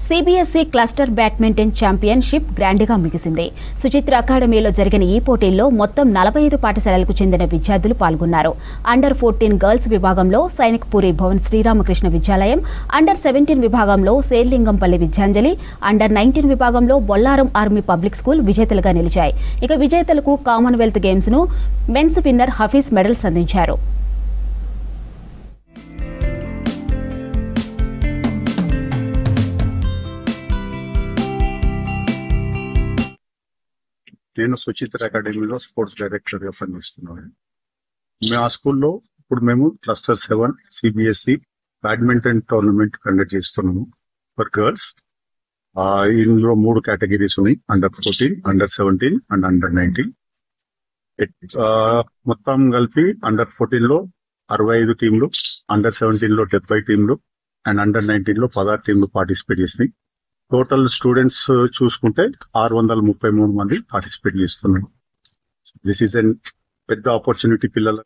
CBSE cluster badminton championship గ్రాండ్గా ముగిసింది. సుచిత్ర అకాడమీలో జరిగిన ఈ పోటీల్లో మొత్తం 45 పాఠశాలలకు చెందిన విద్యార్థులు పాల్గొన్నారు. అండర్ 14 గర్ల్స్ విభాగంలో సైనిక్పూరి భవన్ శ్రీరామకృష్ణ విద్యాలయం, అండర్ 17 విభాగంలో శేర్లింగంపల్లి విద్యాంజలి, అండర్ 19 విభాగంలో బొల్లారం ఆర్మీ పబ్లిక్ స్కూల్ విజేతలుగా నిలిచాయి. ఇక విజేతలకు కామన్వెల్త్ గేమ్స్ ను మెన్స్ విన్నర్ హఫీజ్ మెడల్స్ అందించారు. నేను సుచిత్ర అకాడమీలో స్పోర్ట్స్ డైరెక్టర్ గా పనిచేస్తున్నాను. ఆ స్కూల్లో ఇప్పుడు మేము cluster 7 CBSE badminton tournament conduct చేస్తున్నాము ఫర్ గర్ల్స్. ఇందులో 3 కేటగిరీస్ ఉన్నాయి: అండర్ 14, అండర్ 17 అండ్ అండర్ 19. మొత్తం కలిపి అండర్ 14 లో 65 టీంలు, అండర్ 17 లో 70 టీంలు అండ్ అండర్ 19 లో 16 టీంలు పార్టిసిపేట్ చేసినాయి. టోటల్ స్టూడెంట్స్ చూసుకుంటే 633 మంది పార్టిసిపేట్ చేస్తున్నారు. దిస్ ఈజ్ ఎన్ పెద్ద ఆపర్చునిటీ పిల్లల